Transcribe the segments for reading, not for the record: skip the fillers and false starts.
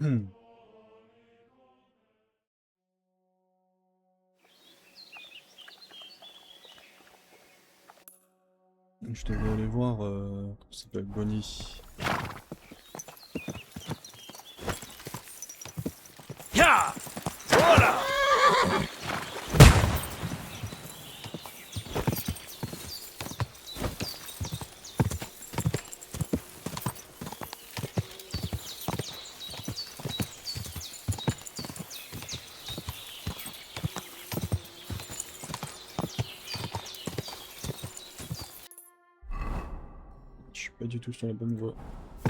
Je devais aller voir, comment ça s'appelle, Bonnie. Ya! Voilà! Je suis pas du tout sur la bonne voie.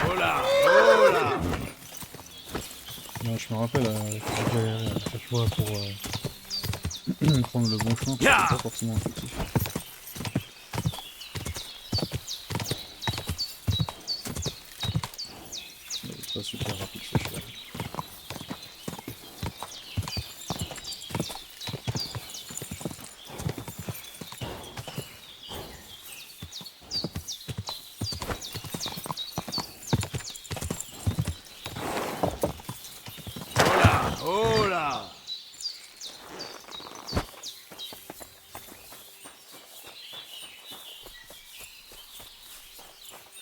Hola! Hola! Non, je me rappelle, quand j'ai galéré à chaque fois pour prendre le bon chemin, Ya! c'était pas forcément intuitif. Mais pas super rapide ce cheval. Hola! Hola!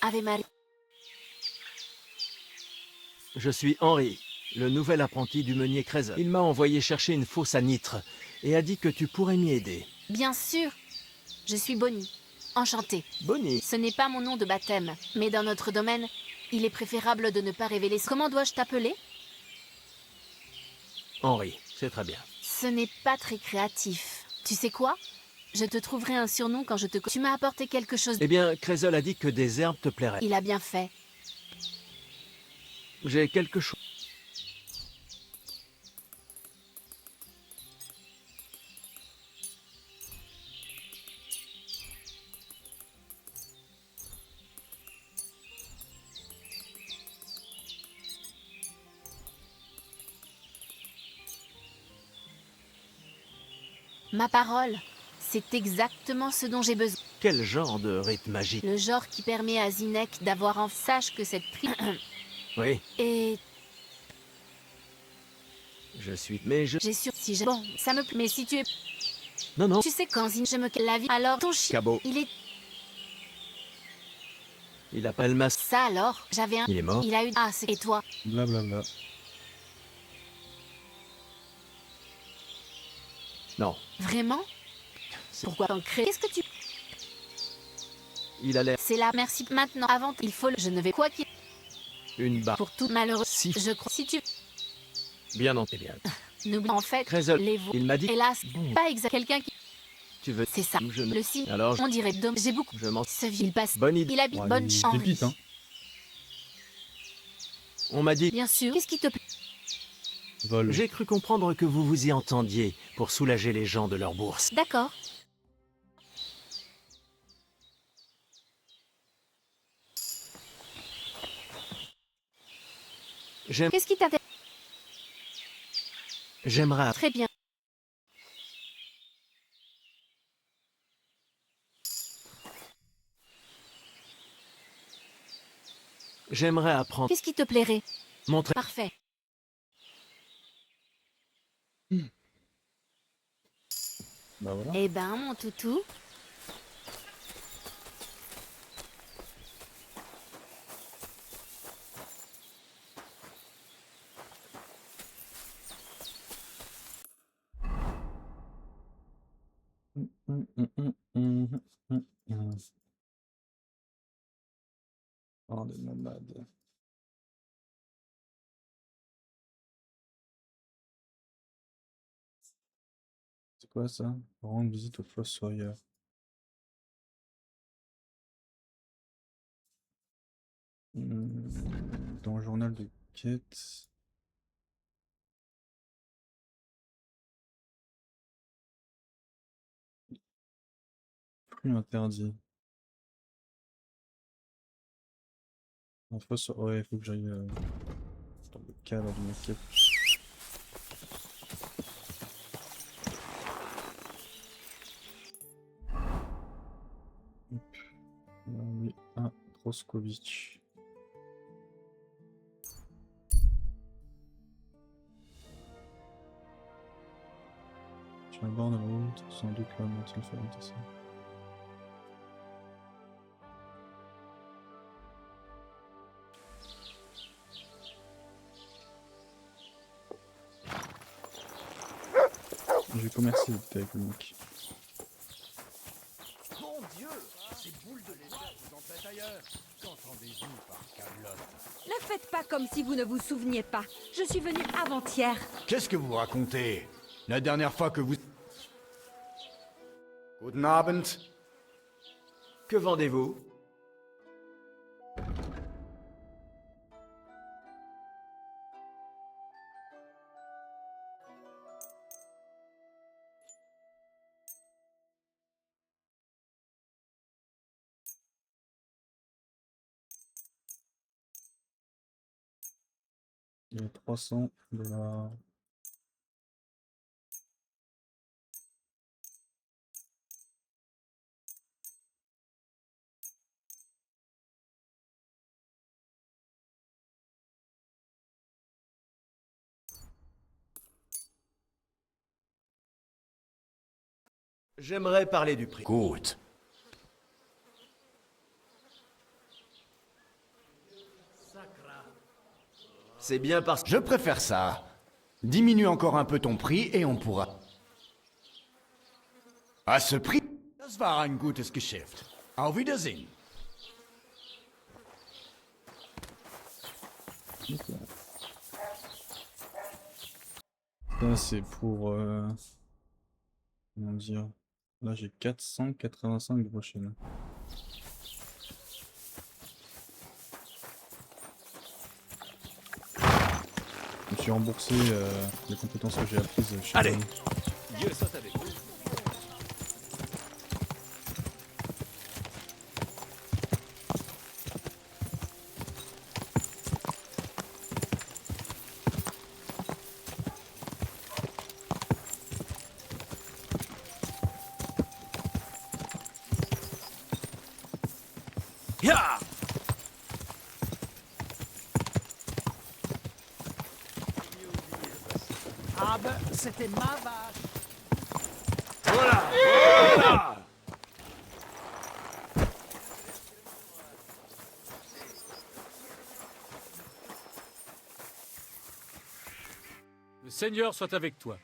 Ave Maria. Je suis Henri, le nouvel apprenti du meunier Kreza. Il m'a envoyé chercher une fosse à nitre et a dit que tu pourrais m'y aider. Bien sûr. Je suis Bonnie. Enchantée. Bonnie, Ce n'est pas mon nom de baptême, mais dans notre domaine, il est préférable de ne pas révéler. Comment dois-je t'appeler? Henri, c'est très bien. Ce n'est pas très créatif. Tu sais quoi? Je te trouverai un surnom quand je te... Tu m'as apporté quelque chose. Eh bien, Krezol a dit que des herbes te plairaient. Il a bien fait. J'ai quelque chose. Ma parole, c'est exactement ce dont j'ai besoin. Quel genre de rite magique? Le genre qui permet à Zinek d'avoir en... Sache que cette tri... Oui, Et je suis... Mais je... j'ai sûr... Si je... Bon, ça me plaît. Mais si tu es... Non, non. Tu sais quand Zinek... Je me... La vie... Alors ton chien... Cabot, Il est... il appelle ma... Ça alors, j'avais un... Il est mort? Il a eu... Ah, c'est... Et toi? Blablabla. Non. Vraiment? Pourquoi t'en crées? Qu'est-ce que tu... Il a l'air... C'est là, merci. Maintenant, avant, il faut le... Je ne vais quoi qu'il... Une barre. Pour tout malheureux... Si... Je crois... Si tu... Bien entendu. Bien. N'oublie en fait... Krezol, Les veaux... il m'a dit... Hélas, Bon. pas exact. Quelqu'un qui... Tu veux... C'est ça. Je ne... Le signe... Alors, On dirait d'homme. J'ai beaucoup... je m'en... Ce vil passe... Bonne idée. Il habite Ouais, bonne il chance. pépite, hein. On m'a dit... Bien sûr. Qu'est-ce qui te plaît? Vol. J'ai cru comprendre que vous vous y entendiez pour soulager les gens de leur bourse. D'accord. Qu'est-ce qui t'intéresse? J'aimerais... Très bien. J'aimerais apprendre... Qu'est-ce qui te plairait? Montrer... Parfait. Bah voilà. Eh ben, mon toutou. Oh, les nomades. C'est quoi ça? Rendre visite au fossoyeur. Dans le journal de quête. Plus interdit. Un fossoyeur. Ouais, il faut que j'aille dans le cadre de ma quête. Hop. Là, on est à Troskovic. Sur le bord de la route, sans doute là, il faut arrêter ça. Je vais commercer vite avec le mec. Mon Dieu, ces boules de lézard vous embêtent ailleurs. Qu'entendez-vous par calotte? Ne faites pas comme si vous ne vous souveniez pas. Je suis venue avant-hier. Qu'est-ce que vous racontez? La dernière fois que vous... Guten Abend. Que vendez-vous? Il y a 300 $. J'aimerais parler du prix. Gut. C'est bien parce que... Je préfère ça. Diminue encore un peu ton prix et on pourra... À ce prix... Das war ein gutes Geschäft. Auf Wiedersehen. Ça c'est pour... comment dire... Là j'ai 485 de prochaine. Je me suis remboursé les compétences que j'ai apprises chez Allez. Bonnie. Dieu soit avec vous. Ya! Ah ben, c'était ma vache. Voilà! Voilà! Le Seigneur soit avec toi.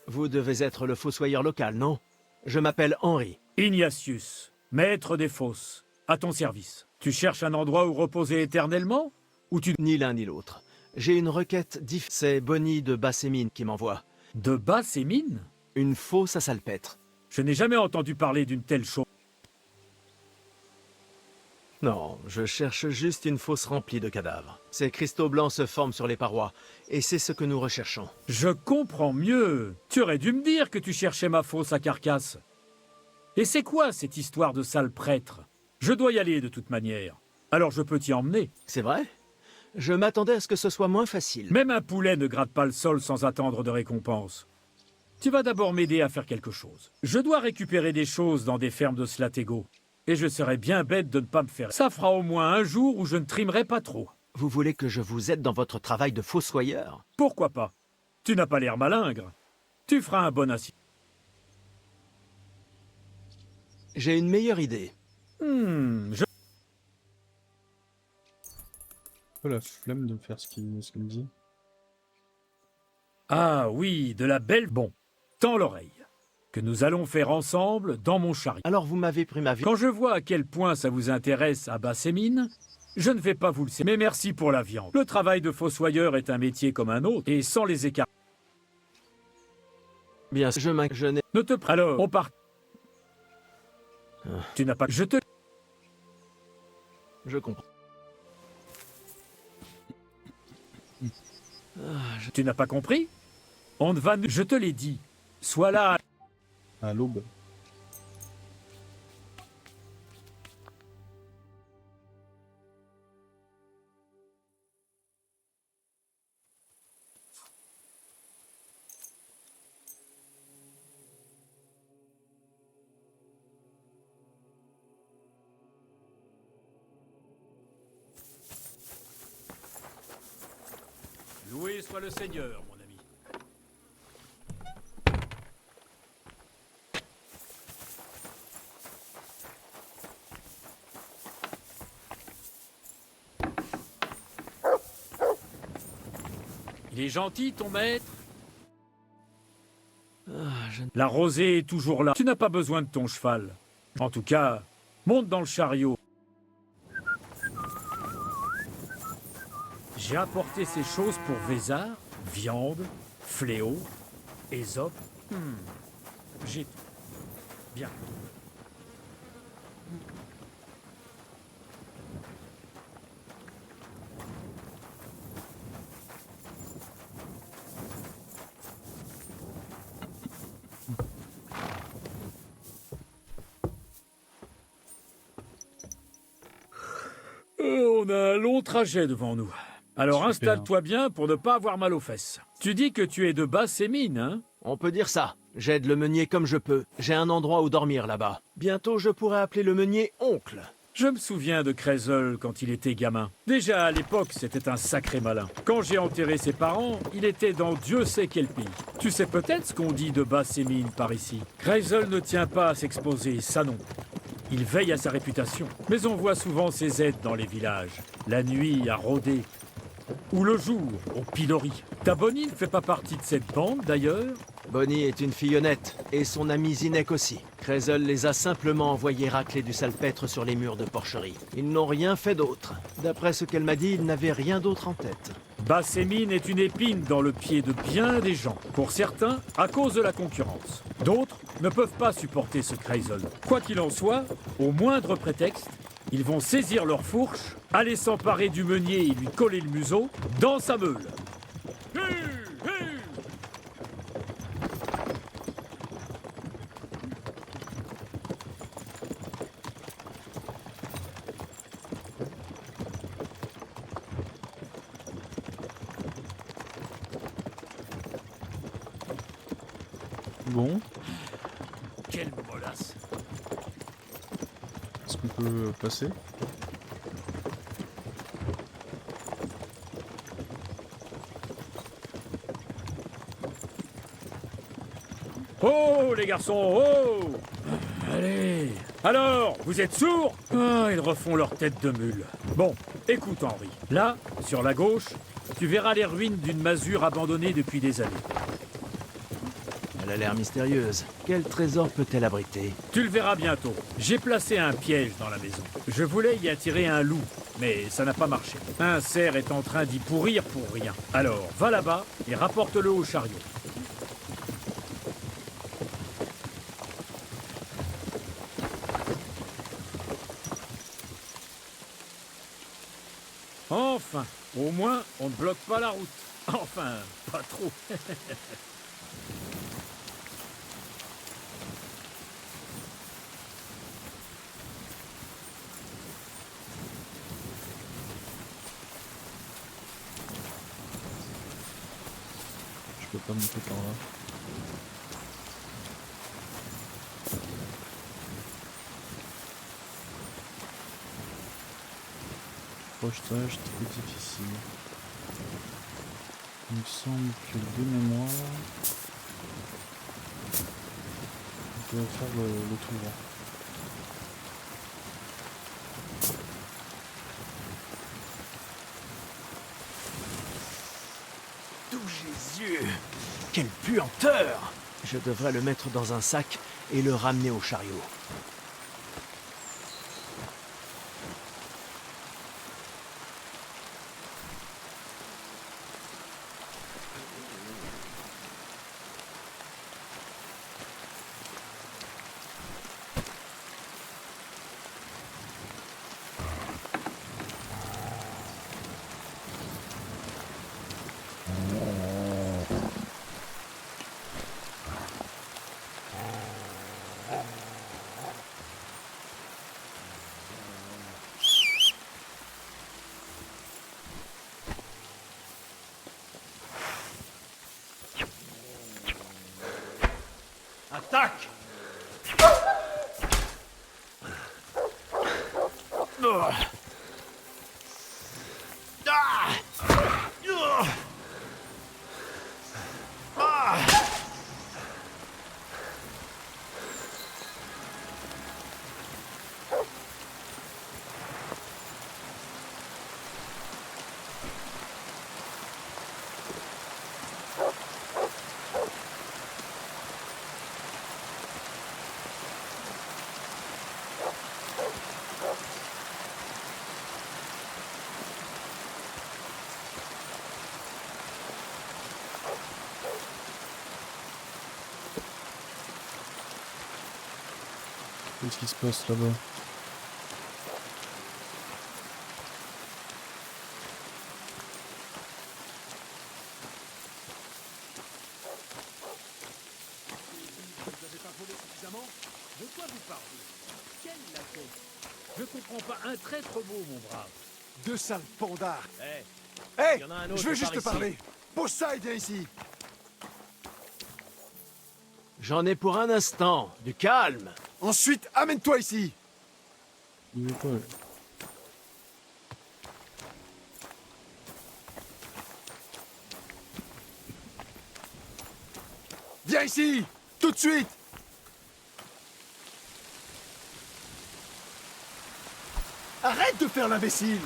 Vous devez être le fossoyeur local, non? Je m'appelle Henri. Ignatius, maître des fosses, à ton service. Tu cherches un endroit où reposer éternellement? Ou tu... Ni l'un ni l'autre. J'ai une requête C'est Bonnie de Bassémine qui m'envoie. De basse et mine? Une fosse à salpêtre. Je n'ai jamais entendu parler d'une telle chose. Non, je cherche juste une fosse remplie de cadavres. Ces cristaux blancs se forment sur les parois, et c'est ce que nous recherchons. Je comprends mieux. Tu aurais dû me dire que tu cherchais ma fosse à carcasse. Et c'est quoi cette histoire de sale prêtre? Je dois y aller de toute manière. Alors je peux t'y emmener. C'est vrai? Je m'attendais à ce que ce soit moins facile. Même un poulet ne gratte pas le sol sans attendre de récompense. Tu vas d'abord m'aider à faire quelque chose. Je dois récupérer des choses dans des fermes de Slatego. Et je serais bien bête de ne pas me faire. Ça fera au moins un jour où je ne trimerai pas trop. Vous voulez que je vous aide dans votre travail de fossoyeur? Pourquoi pas? Tu n'as pas l'air malingre. Tu feras un bon assis. J'ai une meilleure idée. Je... Un peu la flemme de faire ce qu'il me dit. Ah oui, de la belle... Bon, tends l'oreille. Que nous allons faire ensemble dans mon chariot. Alors vous m'avez pris ma vie. Quand je vois à quel point ça vous intéresse à Bassémine, je ne vais pas vous le dire. Mais merci pour la viande. Le travail de fossoyeur est un métier comme un autre, et sans les écarts. Bien, je n'ai... Ne te... Alors, on part... Tu n'as pas... Je te... Je comprends. Tu n'as pas compris? On ne va... Je te l'ai dit. Sois là... À l'aube. Loué soit le Seigneur, mon ami. Il est gentil, ton maître? Ah, je... La rosée est toujours là. Tu n'as pas besoin de ton cheval. En tout cas, monte dans le chariot. J'ai apporté ces choses pour Vézard, viande, fléau, Ésope. J'ai tout. Bien. On a un long trajet devant nous. Alors Super. installe-toi bien pour ne pas avoir mal aux fesses. Tu dis que tu es de Basse-Émine, hein? On peut dire ça. J'aide le meunier comme je peux. J'ai un endroit où dormir là-bas. Bientôt, je pourrai appeler le meunier oncle. Je me souviens de Crézol quand il était gamin. Déjà à l'époque, c'était un sacré malin. Quand j'ai enterré ses parents, il était dans Dieu sait quel pays. Tu sais peut-être ce qu'on dit de Basse-Émine par ici. Crézol ne tient pas à s'exposer, ça non. Il veille à sa réputation. Mais on voit souvent ses aides dans les villages. La nuit, à rôder. Ou le jour, au pilori. Ta Bonnie ne fait pas partie de cette bande, d'ailleurs? Bonnie est une fille honnête, et son ami Zinek aussi. Crézol les a simplement envoyés racler du salpêtre sur les murs de porcherie. Ils n'ont rien fait d'autre. D'après ce qu'elle m'a dit, ils n'avaient rien d'autre en tête. Basse-Émine est une épine dans le pied de bien des gens. Pour certains, à cause de la concurrence. D'autres ne peuvent pas supporter ce Crézol. Quoi qu'il en soit, au moindre prétexte, ils vont saisir leur fourche, aller s'emparer du meunier et lui coller le museau dans sa meule. Bon, Quelle molasse! est-ce qu'on peut passer? Oh, les garçons, oh! Allez! Alors, vous êtes sourds? Ah, ils refont leur tête de mule. Bon, écoute, Henri. Là, sur la gauche, tu verras les ruines d'une masure abandonnée depuis des années. Elle a l'air mystérieuse. Quel trésor peut-elle abriter? Tu le verras bientôt. J'ai placé un piège dans la maison. Je voulais y attirer un loup, mais ça n'a pas marché. Un cerf est en train d'y pourrir pour rien. Alors, va là-bas et rapporte-le au chariot. Enfin, au moins, on ne bloque pas la route. Enfin, pas trop. Je peux pas monter par là. Projetage très difficile. Il me semble que de mémoire, on peut faire le tout droit. D'où Jésus! Quelle puanteur! Je devrais le mettre dans un sac et le ramener au chariot. Attaque! Qu'est-ce qui se passe là-bas? Vous n'avez pas volé suffisamment? De quoi vous parlez? Quel laquais? Je comprends pas un traître mot, mon brave. Deux sales pandards. Il y en a un autre Je veux par juste te ici. parler. Poseidon, viens ici. J'en ai pour un instant. Du calme. Ensuite, amène-toi ici. Il est quoi? Viens ici, tout de suite. Arrête de faire l'imbécile.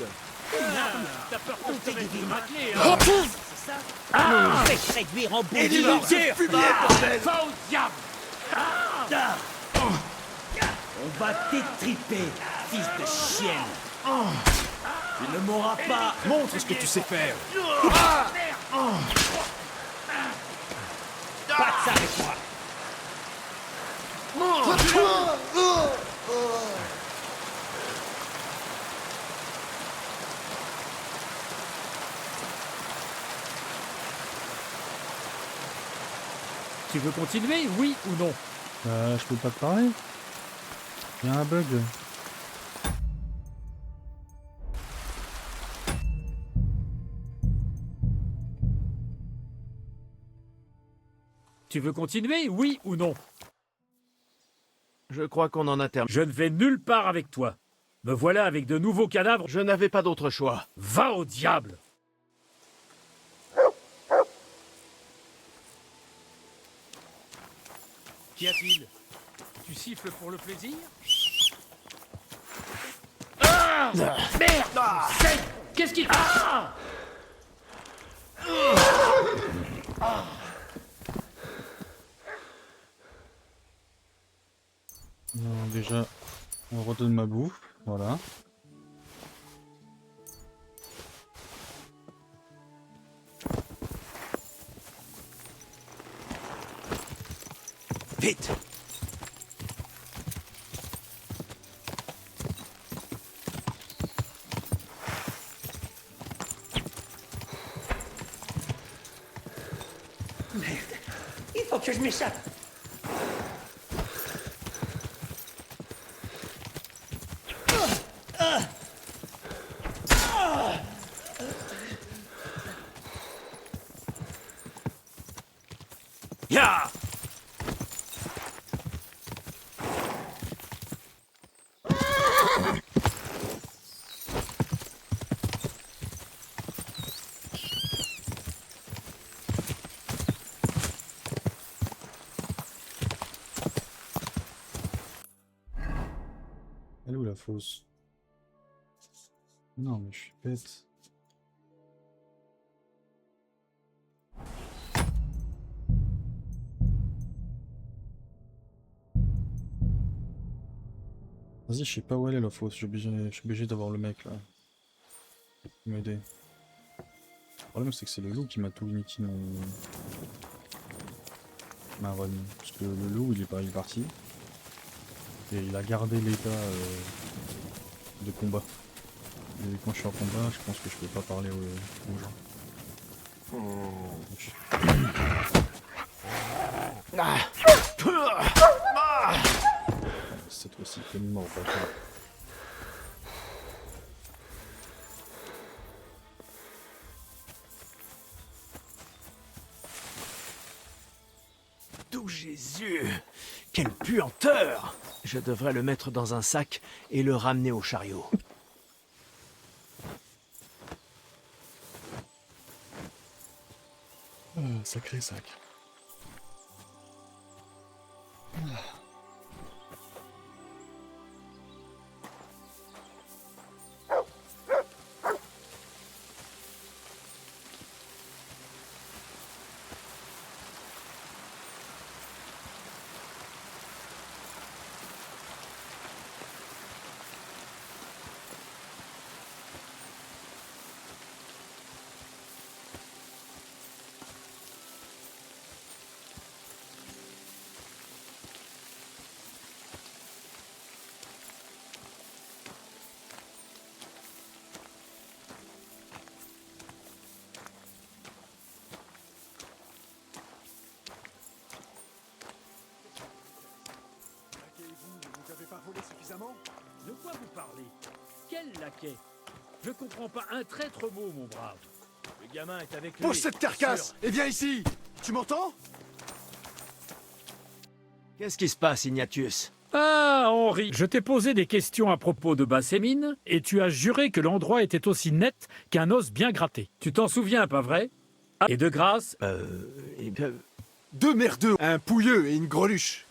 T'as peur que je te mette une raclée, Fais réduire en bout Et de dis donc, c'est fumier, bordel. Va au diable! On va t'étriper, fils de chienne. Tu ne m'auras pas. Montre ce que tu sais faire. Pas de ça avec moi. Tu veux continuer, oui ou non? Je peux pas te parler. Il y a un bug. Tu veux continuer, oui ou non? Je crois qu'on en a terminé. Je ne vais nulle part avec toi. Me voilà avec de nouveaux cadavres. Je n'avais pas d'autre choix. Va au diable! Qu'y a-t-il? Tu siffles pour le plaisir? Ah! Merde! C'est... Qu'est-ce qu'il... Ah! Non, déjà, on redonne ma bouffe. Voilà. Vite. Merde. Il faut que je m'échappe. Ya! Elle est où la fosse? Non, mais je suis bête. Vas-y, je sais pas où elle est la fosse. Je suis obligé d'avoir le mec là. Pour m'aider. Le problème, c'est que c'est le loup qui m'a tout niqué ma run. Parce que le loup, il est parti. Et il a gardé l'état de combat. Et quand je suis en combat, je pense que je peux pas parler aux gens. Cette fois-ci, tellement pas faire. Tout Jésus! Quelle puanteur! Je devrais le mettre dans un sac et le ramener au chariot. Sacré sac. évidemment. De quoi vous parlez? Quel laquais? Je comprends pas un traître mot, mon brave. Le gamin est avec lui. Pose cette carcasse et viens ici. Tu m'entends? Qu'est-ce qui se passe, Ignatius? Ah, Henri, je t'ai posé des questions à propos de Bassémine, et tu as juré que l'endroit était aussi net qu'un os bien gratté. Tu t'en souviens, pas vrai? Ah, et de grâce, Eh bien, 2 merdeux, un pouilleux et une greluche.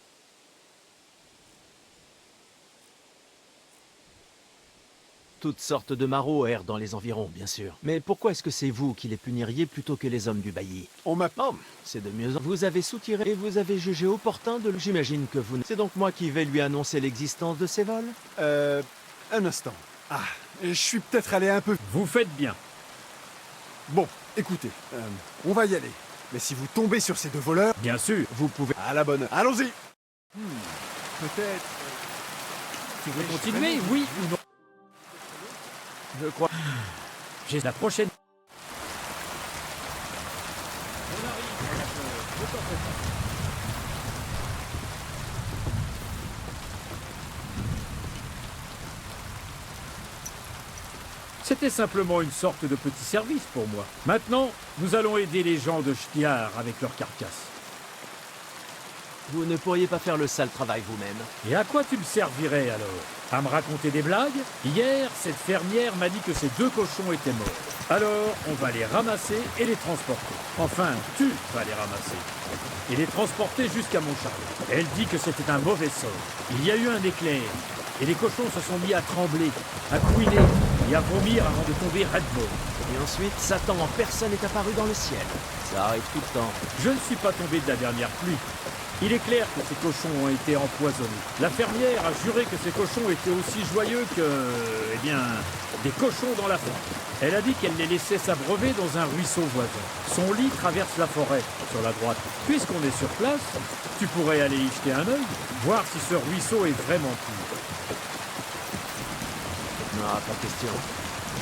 toutes sortes de marauds errent dans les environs, bien sûr. Mais pourquoi est-ce que c'est vous qui les puniriez plutôt que les hommes du bailli? On m'a... Oh, c'est de mieux en... Vous avez soutiré et vous avez jugé opportun de... J'imagine que vous... C'est donc moi qui vais lui annoncer l'existence de ces vols? Un instant. Ah, je suis peut-être allé un peu... vous faites bien. Bon, écoutez, on va y aller. Mais si vous tombez sur ces 2 voleurs, Bien sûr. Vous pouvez... à la bonne... Allons-y. Peut-être... Tu veux continuer, oui ou non? Je crois... J'ai la prochaine... C'était simplement une sorte de petit service pour moi. Maintenant, nous allons aider les gens de Schtiar avec leurs carcasses. Vous ne pourriez pas faire le sale travail vous-même. Et à quoi tu me servirais alors? À me raconter des blagues? Hier, cette fermière m'a dit que ces 2 cochons étaient morts. Alors, on va les ramasser et les transporter. Enfin, tu vas les ramasser. Et les transporter jusqu'à Montcharlet. Elle dit que c'était un mauvais sort. Il y a eu un éclair. Et les cochons se sont mis à trembler, à couiner et à vomir avant de tomber red ball. Et ensuite, Satan en personne est apparu dans le ciel. Ça arrive tout le temps. Je ne suis pas tombé de la dernière pluie. Il est clair que ces cochons ont été empoisonnés. La fermière a juré que ces cochons étaient aussi joyeux que... eh bien, des cochons dans la forêt. Elle a dit qu'elle les laissait s'abreuver dans un ruisseau voisin. Son lit traverse la forêt, sur la droite. Puisqu'on est sur place, tu pourrais aller y jeter un œil, voir si ce ruisseau est vraiment pur. Non, pas question.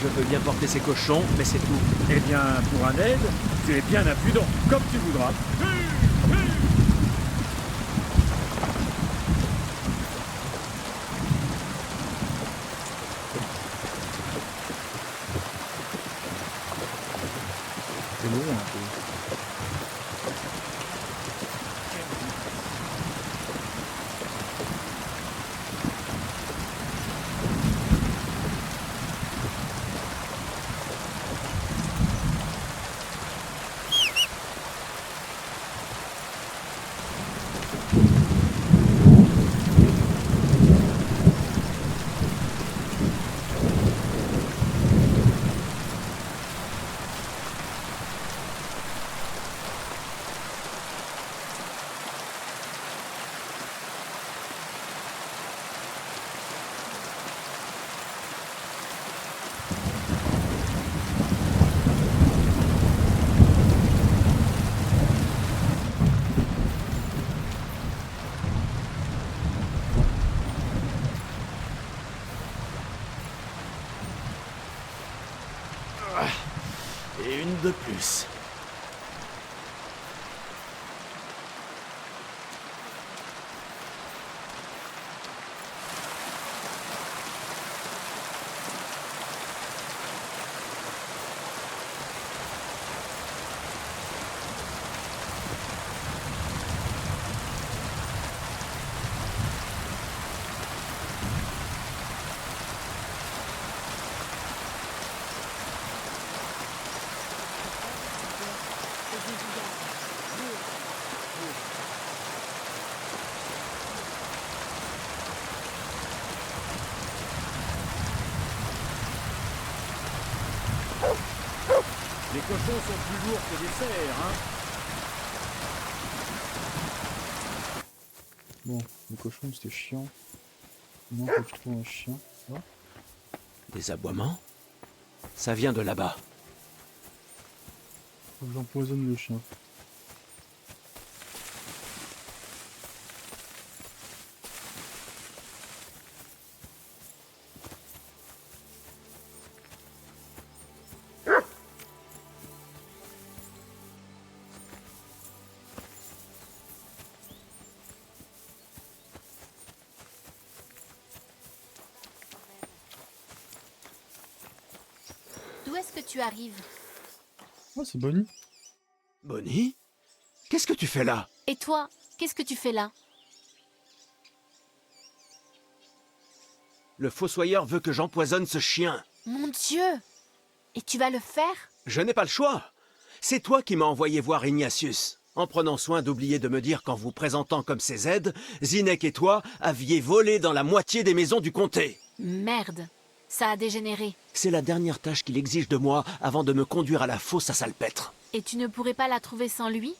Je veux bien porter ces cochons, mais c'est tout. Eh bien, pour un aide, tu es bien impudent, comme tu voudras. C'est long un peu. Et une de plus. Les cochons sont plus lourds que des cerfs, hein. Bon, le cochon c'était chiant. Non, faut que je trouve un chien. Ah, Des aboiements? Ça vient de là-bas. faut que j'empoisonne le chien. D'où est-ce que tu arrives? Oh, c'est Bonnie. Bonnie? Qu'est-ce que tu fais là? Et toi, qu'est-ce que tu fais là? Le fossoyeur veut que j'empoisonne ce chien. Mon Dieu! Et tu vas le faire? Je n'ai pas le choix. C'est toi qui m'as envoyé voir Ignatius. En prenant soin d'oublier de me dire qu'en vous présentant comme ses aides, Zinnek et toi aviez volé dans la moitié des maisons du comté. Merde, ça a dégénéré. C'est la dernière tâche qu'il exige de moi avant de me conduire à la fosse à Salpêtre. Et tu ne pourrais pas la trouver sans lui?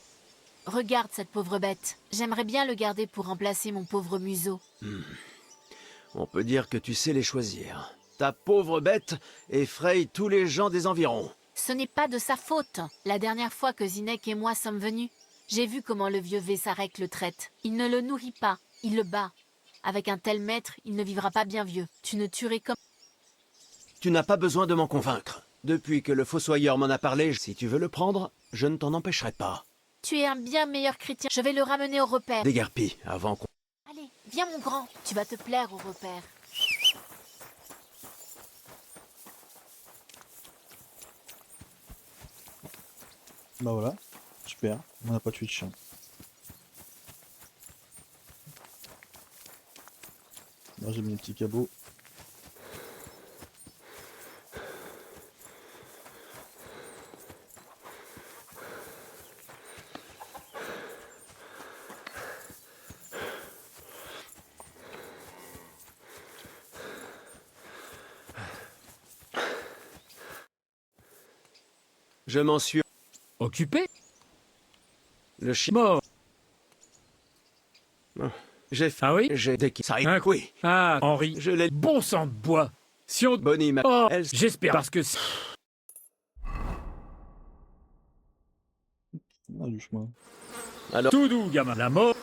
Regarde cette pauvre bête. J'aimerais bien le garder pour remplacer mon pauvre museau. On peut dire que tu sais les choisir. Ta pauvre bête effraie tous les gens des environs. Ce n'est pas de sa faute. La dernière fois que Zinnek et moi sommes venus, j'ai vu comment le vieux Vessarek le traite. Il ne le nourrit pas, il le bat. Avec un tel maître, il ne vivra pas bien vieux. Tu ne tuerais comme... Tu n'as pas besoin de m'en convaincre. Depuis que le fossoyeur m'en a parlé, si tu veux le prendre, je ne t'en empêcherai pas. Tu es un bien meilleur chrétien. Je vais le ramener au repère. Déguerpis, avant qu'on... Allez, viens mon grand. Tu vas te plaire au repère. Bah voilà, super, on n'a pas tué de chien. Là j'ai mis les petits cabots. Je m'en suis... Occupé? Le chien... Mort. J'ai fait... Ah oui? J'ai... Dès qu'il... Ça y est, Hein? oui. Ah, Henri. Je l'ai... Bon sang de bois. Si on... Bonnie m'a... Oh, Elle... j'espère parce que... Ah du chemin. Alors... Tout doux, gamin. La mort...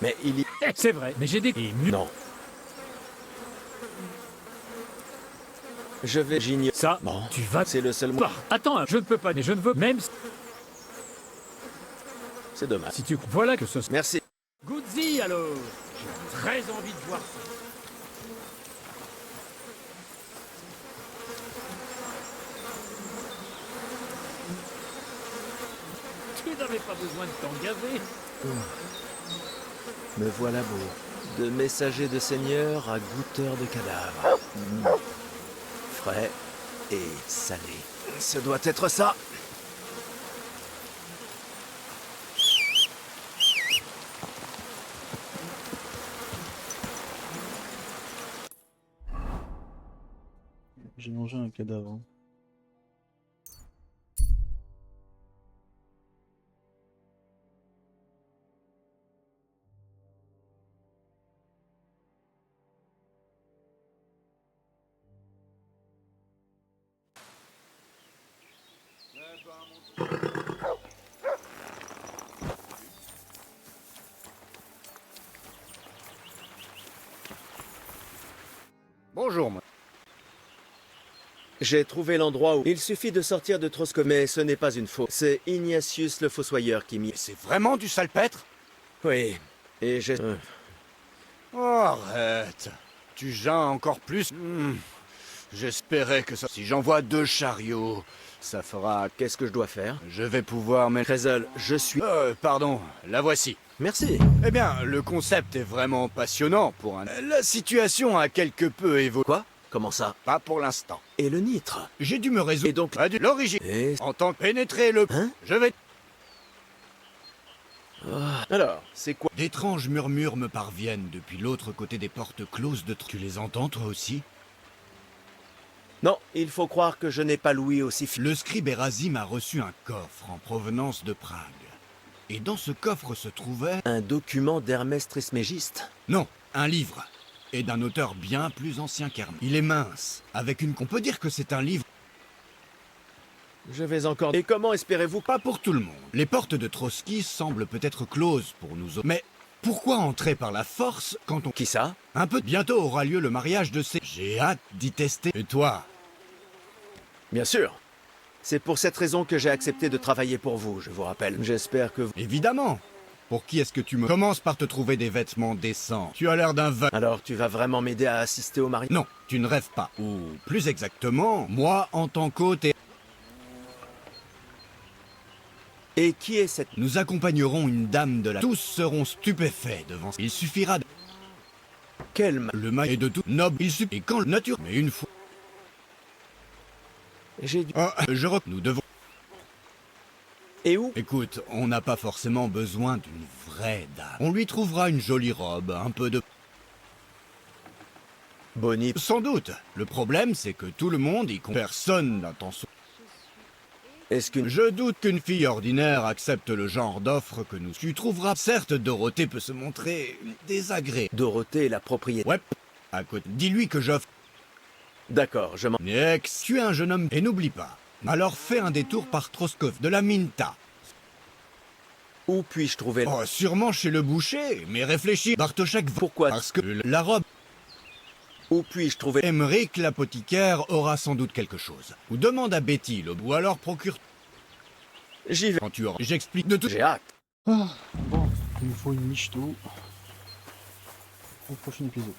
Mais il y... C'est vrai, mais j'ai des... Et nu- Non. Je vais... J'ignore... Ça, Bon, tu vas... c'est le seul... Bah, attends, je ne peux pas, mais je ne veux... Même C'est dommage. si tu... Voilà que ce... Merci. Goodzy, alors. J'ai très envie de voir ça. Tu n'avais pas besoin de t'en gaver. Me voilà beau. De messager de seigneur à goûteur de cadavres. Frais et salé. Ce doit être ça. J'ai mangé un cadavre. Hein. Bonjour, moi. J'ai trouvé l'endroit où... Il suffit de sortir de Trosco, mais ce n'est pas une faute. C'est Ignatius le fossoyeur qui m'y... C'est vraiment du salpêtre? Oui. Et j'ai... Oh, arrête. Tu geins encore plus? J'espérais que ça... Si j'envoie 2 chariots, ça fera... Qu'est-ce que je dois faire? Je vais pouvoir mettre... Trésol, je suis... Pardon, la voici. Merci. Eh bien, le concept est vraiment passionnant pour un... La situation a quelque peu évolué. Quoi? Comment ça? Pas pour l'instant. Et le nitre? J'ai dû me résoudre... Et donc... à l'origine. Et... En tant que pénétrer le... Hein? Je vais... Alors, c'est quoi? D'étranges murmures me parviennent depuis l'autre côté des portes closes de... Tu les entends, toi aussi? Non, il faut croire que je n'ai pas l'ouïe aussi... Le scribe Erasim a reçu un coffre en provenance de Prague. Et dans ce coffre se trouvait... Un document d'Hermès Trismégiste? Non, un livre. Et d'un auteur bien plus ancien qu'Hermès. Il est mince, avec une... On peut dire que c'est un livre... Je vais encore... Et comment espérez-vous... Pas pour tout le monde. Les portes de Trotsky semblent peut-être closes pour nous autres. Mais pourquoi entrer par la force quand on... Qui ça? Un peu... Bientôt aura lieu le mariage de ces... J'ai hâte d'y tester. Et toi? Bien sûr. C'est pour cette raison que j'ai accepté de travailler pour vous, je vous rappelle. J'espère que vous... Évidemment. Pour qui est-ce que tu me... Commence par te trouver des vêtements décents. Tu as l'air d'un va... Alors, tu vas vraiment m'aider à assister au mariage? Non, tu ne rêves pas. Ou plus exactement, moi en tant qu'hôte et... Et qui est cette... Nous accompagnerons une dame de la... Tous seront stupéfaits devant... Il suffira de... Le mal est de tout noble, il suffit... Et quand le nature... Mais une fois... J'ai dit... Nous devons... Et où? Écoute, on n'a pas forcément besoin d'une vraie dame. On lui trouvera une jolie robe, un peu de... Bonnie. Sans doute. Le problème, c'est que tout le monde y compte. Personne n'attend son... Est-ce qu'une... Je doute qu'une fille ordinaire accepte le genre d'offre que nous... Tu trouveras... Certes, Dorothée peut se montrer désagréable. Dorothée est la propriétaire. Ouais. À côté... Dis-lui que j'offre... D'accord, je m'en... Nex, tu es un jeune homme... Et n'oublie pas. Alors fais un détour par Troskov de la Minta. Où puis-je trouver... Oh, sûrement chez le boucher, mais réfléchis. Bartoszek... Pourquoi? Parce que la robe... Où puis-je trouver... Emmerich, l'apothicaire, aura sans doute quelque chose. Ou demande à Betty, ou alors procure... J'y vais. Quand tu auras... J'explique de tout... J'ai hâte. Ah, bon, il me faut une miche d'eau au prochain épisode.